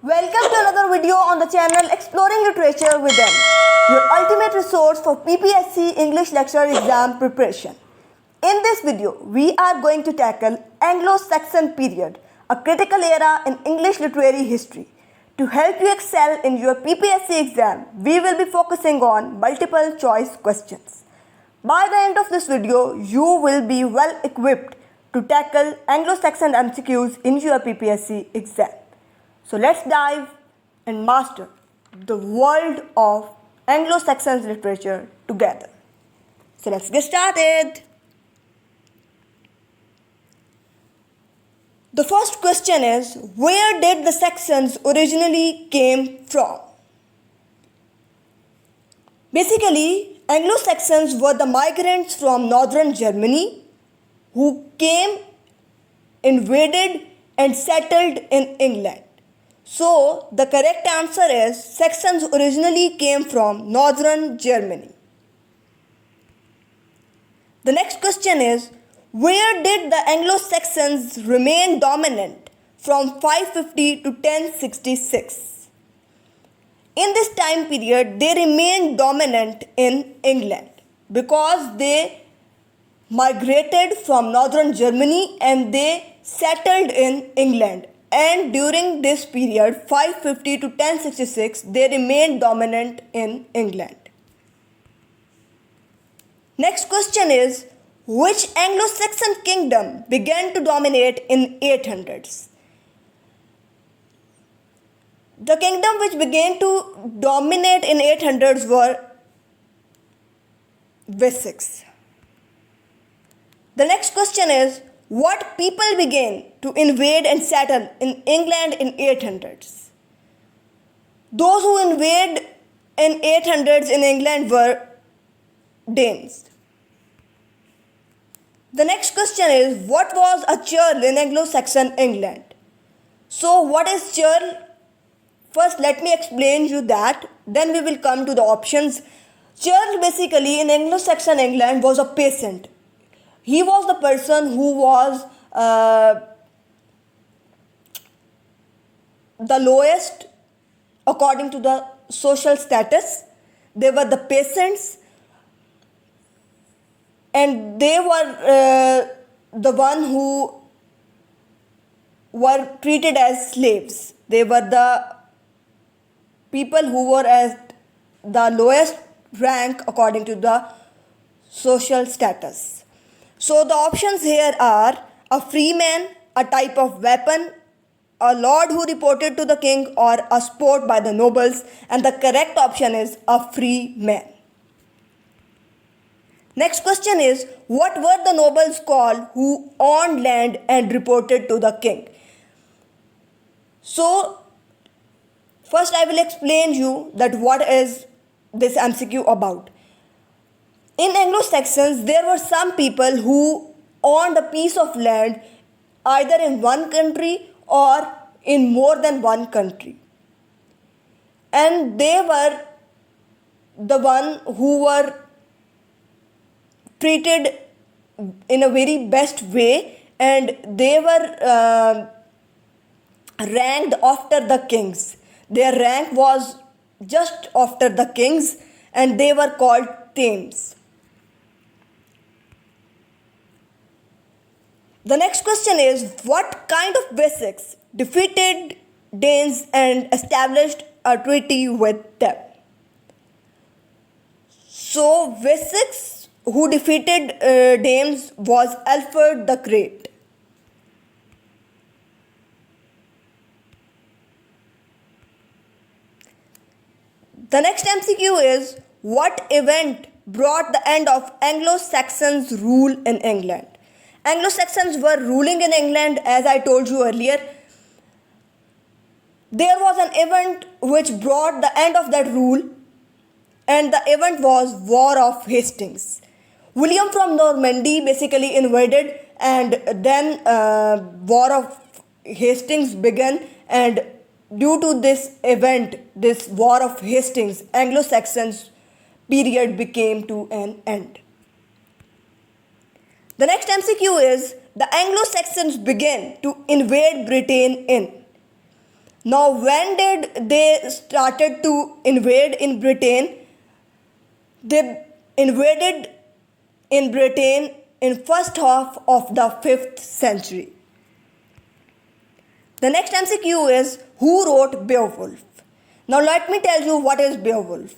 Welcome to another video on the channel Exploring Literature with them, your ultimate resource for PPSC English lecture exam preparation. In this video, we are going to tackle Anglo-Saxon period, a critical era in English literary history. To help you excel in your PPSC exam, we will be focusing on multiple choice questions. By the end of this video, you will be well equipped to tackle Anglo-Saxon MCQs in your PPSC exam. So let's dive and master the world of Anglo-Saxon literature together. So let's get started. The first question is, where did the Saxons originally came from? Basically, Anglo-Saxons were the migrants from northern Germany who came, invaded and settled in England. So, the correct answer is Saxons originally came from northern Germany. The next question is, where did the Anglo-Saxons remain dominant from 550 to 1066? In this time period, they remained dominant in England because they migrated from northern Germany and they settled in England. And during this period, 550 to 1066, they remained dominant in England. Next question is, which Anglo-Saxon kingdom began to dominate in 800s? The kingdom which began to dominate in 800s were Wessex. The next question is, what people began to invade and settle in England in 800s? Those who invaded in 800s in England were Danes. The next question is, what was a churl in Anglo-Saxon England? So what is churl? First let me explain you that, then we will come to the options. Churl basically in Anglo-Saxon England was a peasant. He was the person who was the lowest according to the social status. They were the peasants and they were the one who were treated as slaves. They were the people who were at the lowest rank according to the social status. So the options here are a freeman, a type of weapon, a lord who reported to the king, or a sport by the nobles, and the correct option is a free man. Next question is, what were the nobles called who owned land and reported to the king? So first I will explain you that what is this MCQ about. In Anglo-Saxons, there were some people who owned a piece of land either in one country or in more than one country. And they were the one who were treated in a very best way, and they were ranked after the kings. Their rank was just after the kings and they were called thanes. The next question is, what kind of Wessex defeated Danes and established a treaty with them? So Wessex who defeated Danes was Alfred the Great. The next MCQ is, what event brought the end of Anglo-Saxons' rule in England? Anglo-Saxons were ruling in England, as I told you earlier. There was an event which brought the end of that rule, and the event was War of Hastings. William from Normandy basically invaded, and then War of Hastings began, and due to this event, this War of Hastings, Anglo-Saxons period became to an end. The next MCQ is, the Anglo-Saxons began to invade Britain in. Now, when did they started to invade in Britain? They invaded in Britain in first half of the 5th century. The next MCQ is who wrote Beowulf? Now let me tell you what is Beowulf.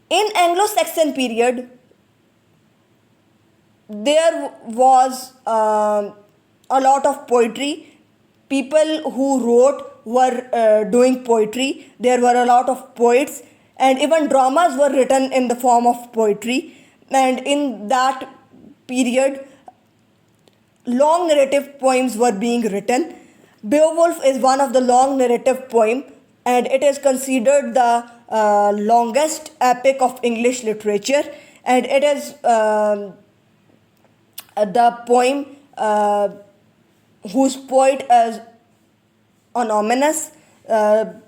In Anglo-Saxon period, there was a lot of poetry. People who wrote were doing poetry. There were a lot of poets, and even dramas were written in the form of poetry. And in that period, long narrative poems were being written. Beowulf is one of the long narrative poem, and it is considered the longest epic of English literature, and it is the poem whose poet is anonymous.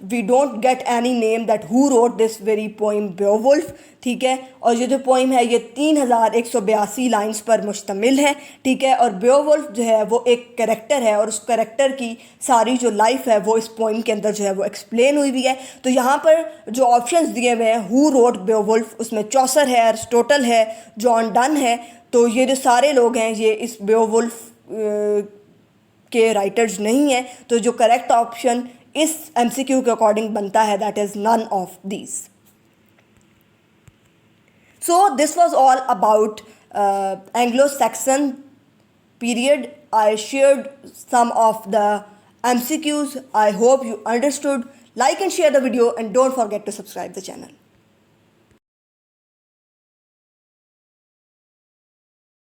We don't get any name that who wrote this very poem Beowulf, ठीक है. और ये जो poem है ये 3182 lines पर मुश्तमिल है, ठीक है. और बेओवुल्फ जो है वो एक कैरेक्टर है, और उस कैरेक्टर की सारी जो लाइफ है वो इस पोइम के अंदर जो है वो एक्सप्लेन हुई भी है. तो यहाँ पर जो ऑप्शंस दिए हुए हैं हु रोट बेओवुल्फ, उसमें चौसर है, एरिस्टोटल है, जॉन डन है. तो ये जो सारे लोग हैं ये इस बेओवुल्फ के राइटर्स नहीं हैं. तो जो करेक्ट ऑप्शन इस MCQ के अकॉर्डिंग बनता है that is none of these. So this was all about Anglo-Saxon period. I shared some of the MCQs. I hope you understood. Like and share the video, and don't forget to subscribe the channel.